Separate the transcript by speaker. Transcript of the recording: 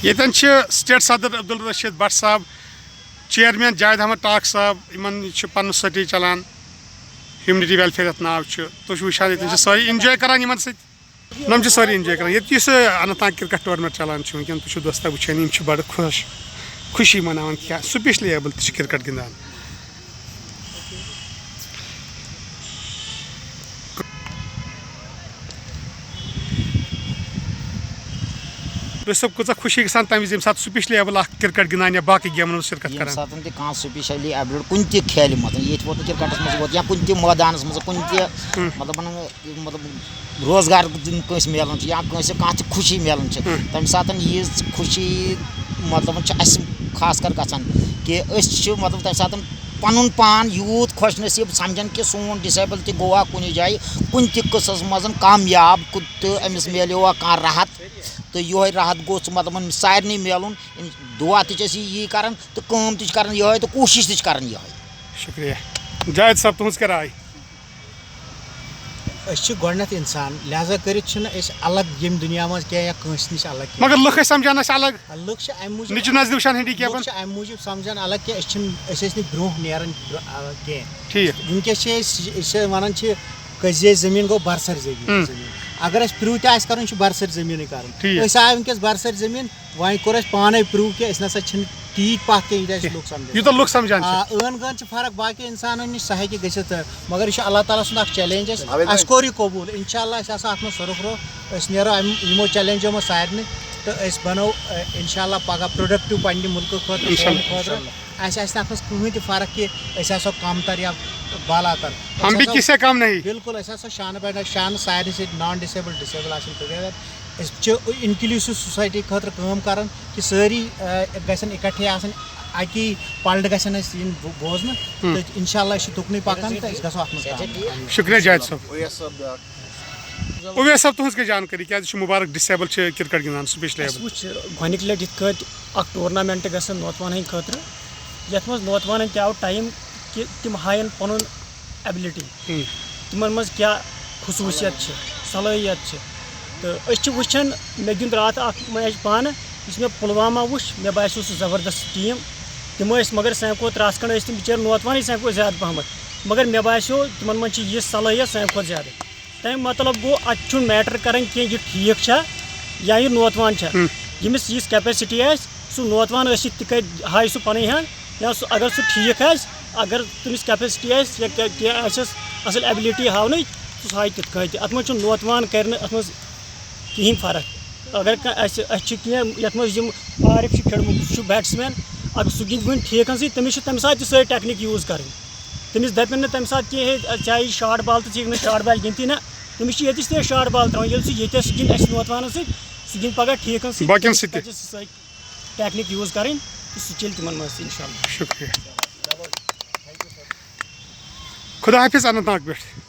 Speaker 1: یتن state صدر Abdul Rashid but صاحب chairman Javed Ahmad talk صاحب ان پن سٹی چلان ہیومنٹی ویلفیئر یتھ ناو تھی وچان یتن ساری انجوائے کران یمن سۭتۍ نم ساری انجوائے کران یت یس اننت ناگ کرکٹ ٹورنامنٹ چلان ونکین تھی دوستہ وچان یم بڑ خوشی مناوان کیا سپیشلی ایبل تہ کرکٹ گندان. کۭژاہ خوشی گژھان تمہِ وِزِ ییٚمہِ ساتہٕ سپیشلی ایبل اکھ کرکٹ گِنٛدان یا باقٕے گیمن منٛز شرکت کران.
Speaker 2: ییٚمہِ ساتہٕ تہِ کانٛہہ سپیشلی ایبلڈ کُنہِ تہِ کھیلہِ منٛز ییٚتہِ ووت نہٕ کرکٹس منٛز ووت یا کُنہِ تہِ مٲدانس منٛز کُنہِ تہِ مطلب روزگار کٲنٛسہِ میلان چھُ یا کٲنٛسہِ کانٛہہ تہِ خوشی میلان چھِ تمہِ ساتہٕ ییٖژ خوشی مطلب چھِ اَسہِ خاص کر گژھان کہِ أسۍ چھِ مطلب تمہِ ساتہٕ پنُن پان یوٗت خۄش نصیٖب سمجھان کہِ سون ڈِسیبل تہِ گوٚوا کُنہِ جایہِ کُنہِ تہِ قٕصس منٛز کامیاب تہٕ أمِس میلیوا کانٛہہ راحت تہٕ یِہوے راحت گوٚژھ مطلب سارنٕے میلُن دُعا تہِ چھِ أسۍ یی کران تہٕ کٲم تہِ چھِ کران یِہوے تہٕ کوٗشِش تہِ چھِ کران یِہوے.
Speaker 1: شُکریہ. جاوید صٲب تُہنٛز کیٛاہ راے؟
Speaker 3: أسۍ چھِ گۄڈٕنٮ۪تھ اِنسان لہذا کٔرِتھ چھِنہٕ أسۍ الگ ییٚمہِ دُنیا منٛز کینٛہہ یا کٲنٛسہِ نِش الگ کینٛہہ.
Speaker 1: مگر لُکھ ٲسۍ سمجھان اَسہِ الگ.
Speaker 3: لُکھ چھِ اَمہِ موٗجوٗب
Speaker 1: نِچہِ نظرِ وٕچھان ہینڈِکیپن.
Speaker 3: لُکھ چھِ اَمہِ موٗجوٗب سمجھان الگ کہِ أسۍ ٲسۍ نہٕ برونٛہہ نیران کینٛہہ.
Speaker 1: ٹھیٖک.
Speaker 3: وٕنکیٚس چھِ أسۍ وَنان چھِ قزیے زٔمیٖن گوٚو برسر زٔمیٖن. اگر اَسہِ پرٛوٗ تہِ آسہِ کَرُن یہِ چھُ برسر زٔمیٖنٕے کَرُن. أسۍ آے وٕنکیٚس برسر زٔمیٖن وۄنۍ کوٚر اَسہِ پانے پرٛوٗ کہِ أسۍ نسا چھِنہٕ تیٖتۍ پَتھ کینٛہہ ییٖتیٛاہ أسۍ لُکھ سمجھان.
Speaker 1: یوٗتاہ لُکھ سمجھان چھِ.
Speaker 3: ٲن گٲن چھِ فرق باقٕے اِنسانن نِش سۄ ہیٚکہِ گٔژھِتھ مگر یہِ چھُ اللہ تعالیٰ سُنٛد اکھ چیلینج اَسہِ کوٚر یہِ قبوٗل اِنشاء اللہ أسۍ آسو اَتھ منٛز سُرُخرو أسۍ نیرو یِمو چیلینجو منٛز سارنٕے تہٕ أسۍ بنو اِنشاء اللہ پگہہ پروڈکٹِو پننہِ مُلکہٕ خٲطرٕ خٲطرٕ اَسہِ آسہِ نہٕ اَتھ منٛز کٕہٕنۍ تہِ فرق کہِ أسۍ آسو کم تر یا بالا تر. بالکل أسۍ آسو شانہٕ بہ شانہٕ سارنٕے سۭتۍ نان ڈِسیبٕل ڈِسیبٕل آسن ٹُگیدر. أسۍ چھِ اِنکٕلیوٗسِو سوسایٹی خٲطرٕ کٲم کران کہِ سٲری گژھن اِکٹھے آسٕنۍ اکی پلٹہٕ گژھن اَسہِ یِنۍ بوزنہٕ تہٕ اِنشاء اللہ أسۍ چھِ تُکنُے پکان تہٕ أسۍ گژھو اَتھ منٛز.
Speaker 1: شُکریہ جاوید صٲب. اویس صٲب تُہنٛز کیٛاہ جانکٲری کیٛازِ چھُ مُبارک ڈِسیبٕل چھِ کرکٹ گِنٛدان سپیشلی ایبل.
Speaker 4: وٕچھ گۄڈنِکۍ لٹہِ یِتھ کٲٹھۍ اکھ ٹورنامنٹ گژھان نوتوانن ہٕنٛدۍ خٲطرٕ یتھ منٛز نوتوانن تہِ آو ٹایم کہِ تِم ہاین پنُن ایبلٹی تِمن منٛز کیٛاہ خصوٗصیت چھِ صلٲحیت چھِ تہٕ أسۍ چھِ وٕچھان مےٚ گیُنٛد راتھ اکھ میچ پانہٕ یُس مےٚ پُلوامہ وٕچھ مےٚ باسیو سُہ زبردست ٹیٖم تِم ٲسۍ مگر سانہِ کھۄتہٕ رژھ کھنٛڈ ٲسۍ تِم بِچٲرۍ نوتوانٕے سانہِ کھۄتہٕ زیادٕ پہمتھ مگر مےٚ باسیو تِمن منٛز چھِ یہِ صلٲحیت سانہِ کھۄتہٕ زیادٕ. تَمیُک مطلب گوٚو اَتہِ چھُنہٕ میٹر کران کینٛہہ یہِ ٹھیٖک چھا یا یہِ نوتوان چھا ییٚمِس یِژھ کیپیسٹی آسہِ سُہ نوتوان ٲسِتھ تہِ کرِ ہایہِ سُہ پنٕنۍ ہن یا سُہ اگر سُہ ٹھیٖک آسہِ اگر تٔمِس کیپیسٹی آسہِ یا کینٛہہ آسٮ۪س اصل ایبلٹی ہاونٕچ سُہ ہایہِ تِتھ کٲٹھۍ تہِ. اتھ منٛز چھُنہٕ نوتوان کرِ نہٕ اتھ منٛز کِہینۍ فرق. اگر کانٛہہ اَسہِ چھِ کینٛہہ یتھ منٛز یِم عارف چھُ کھیوٚڑمُت سُہ چھُ بیٹٕسمین اگر سُہ گِنٛدِ وُنہِ ٹھیٖکن سۭتۍ تٔمِس چھِ تمہِ ساتہٕ تہِ سٲری ٹیکنیٖک یوٗز کرٕنۍ. تٔمِس دپن نہٕ تمہِ ساتہٕ کینٛہہ ہے ژےٚ آیی شاٹ بال تہٕ ژٕ ہیٚکہِ نہٕ شاٹ بال گِنٛدتھٕے نہ تٔمِس چھِ ییٚتِس تہِ شاٹ بال تراوٕنۍ ییٚلہِ سُہ ییٚتٮ۪س سُہ گِنٛدِ اَسہِ نوتوانن سۭتۍ سُہ گِنٛدِ پگہہ ٹھیٖکن سۭتۍ سۄ ٹیکنیٖک یوٗز کرٕنۍ تہٕ سُہ چلہِ تِمن منٛز تہِ اِنشاء اللہ.
Speaker 1: شُکریہ. خدا حافظ اننت ناگ پٮ۪ٹھ.